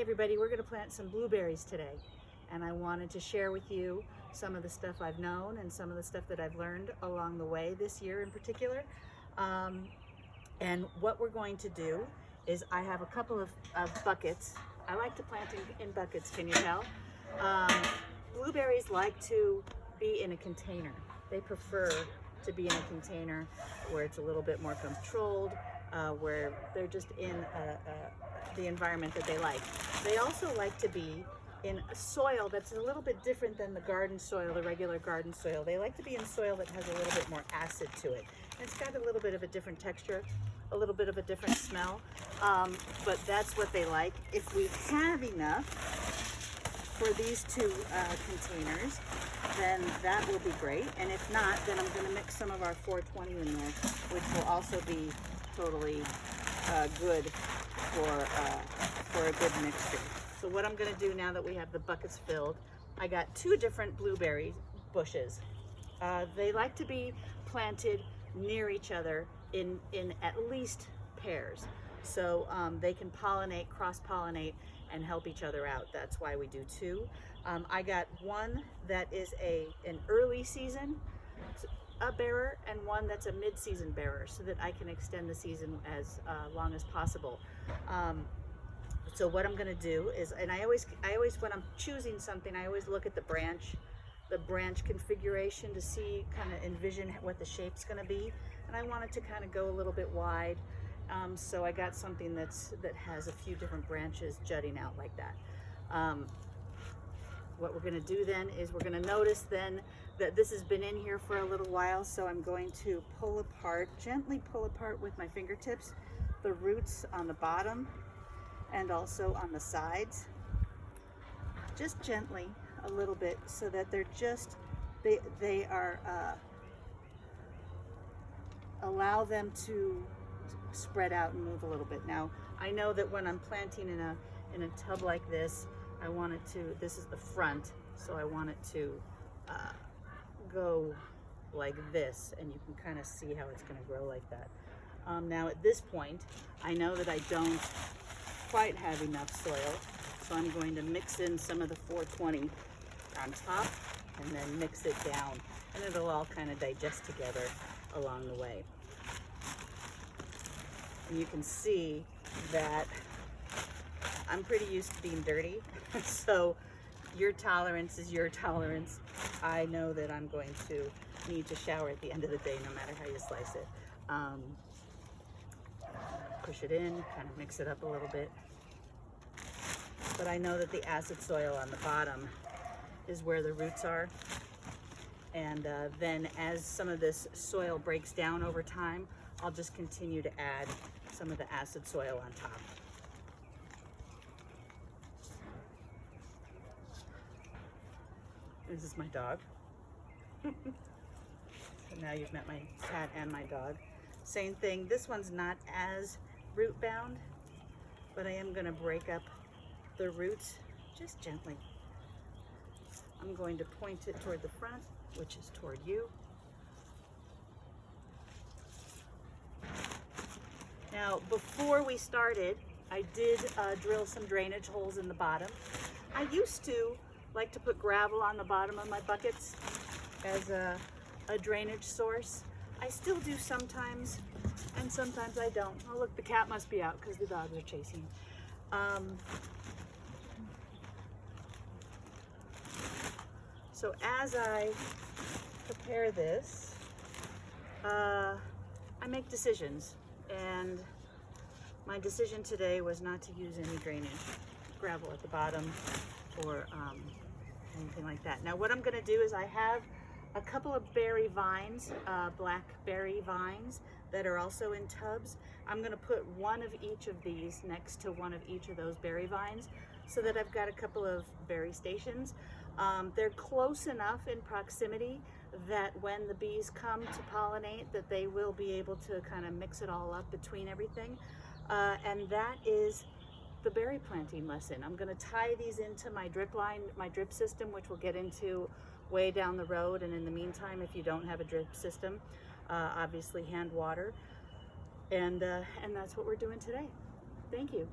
Hey everybody, we're going to plant some blueberries today, and I wanted to share with you some of the stuff I've known and some of the stuff that I've learned along the way this year in particular. And what we're going to do is I have a couple of buckets. I like to plant in buckets, can you tell? Blueberries like to be in a container. They prefer to be in a container where it's a little bit more controlled, where they're just in the environment that they like. They also like to be in a soil that's a little bit different than the garden soil, the regular garden soil. They like to be in soil that has a little bit more acid to it. And it's got a little bit of a different texture, a little bit of a different smell, but that's what they like. If we have enough for these two containers, then that will be great. And if not, then I'm going to mix some of our 420 in there, which will also be totally good for a good mixture. So what I'm going to do now that we have the buckets filled, I got two different blueberry bushes. They like to be planted near each other in at least pairs, so they can pollinate, cross-pollinate, and help each other out. That's why we do two. I got one that is an early season bearer and one that's a mid-season bearer, so that I can extend the season as long as possible. So what I'm going to do is, and I always when I'm choosing something, I always look at the branch configuration to see, kind of envision what the shape's going to be, and I want it to kind of go a little bit wide. So I got something that has a few different branches jutting out like that. What we're going to do then is we're going to notice then that this has been in here for a little while, so I'm going to gently pull apart with my fingertips the roots on the bottom and also on the sides, just gently a little bit, so that they're just, they are, allow them to spread out and move a little bit. Now, I know that when I'm planting in a tub like this, I want it to, this is the front, so I want it to go like this, and you can kind of see how it's going to grow like that. Now at this point, I know that I don't quite have enough soil, so I'm going to mix in some of the 420 on top and then mix it down, and it'll all kind of digest together along the way. And you can see that I'm pretty used to being dirty, so your tolerance is your tolerance. I know that I'm going to need to shower at the end of the day, no matter how you slice it. Push it in, kind of mix it up a little bit. But I know that the acid soil on the bottom is where the roots are. And then as some of this soil breaks down over time, I'll just continue to add some of the acid soil on top. This is my dog. So now you've met my cat and my dog. Same thing, this one's not as root bound, but I am going to break up the roots just gently. I'm going to point it toward the front, which is toward you. Now, before we started, I did drill some drainage holes in the bottom. I used to like to put gravel on the bottom of my buckets as a drainage source. I still do sometimes, and sometimes I don't. Oh look, the cat must be out because the dogs are chasing. So as I prepare this, I make decisions, and my decision today was not to use any drainage gravel at the bottom or anything like that. Now what I'm going to do is I have a couple of berry vines, black berry vines, that are also in tubs. I'm going to put one of each of these next to one of each of those berry vines, so that I've got a couple of berry stations. They're close enough in proximity that when the bees come to pollinate, that they will be able to kind of mix it all up between everything. And that is the berry planting lesson. I'm going to tie these into my drip line, my drip system, which we'll get into way down the road. And in the meantime, if you don't have a drip system, obviously hand water. And that's what we're doing today. Thank you.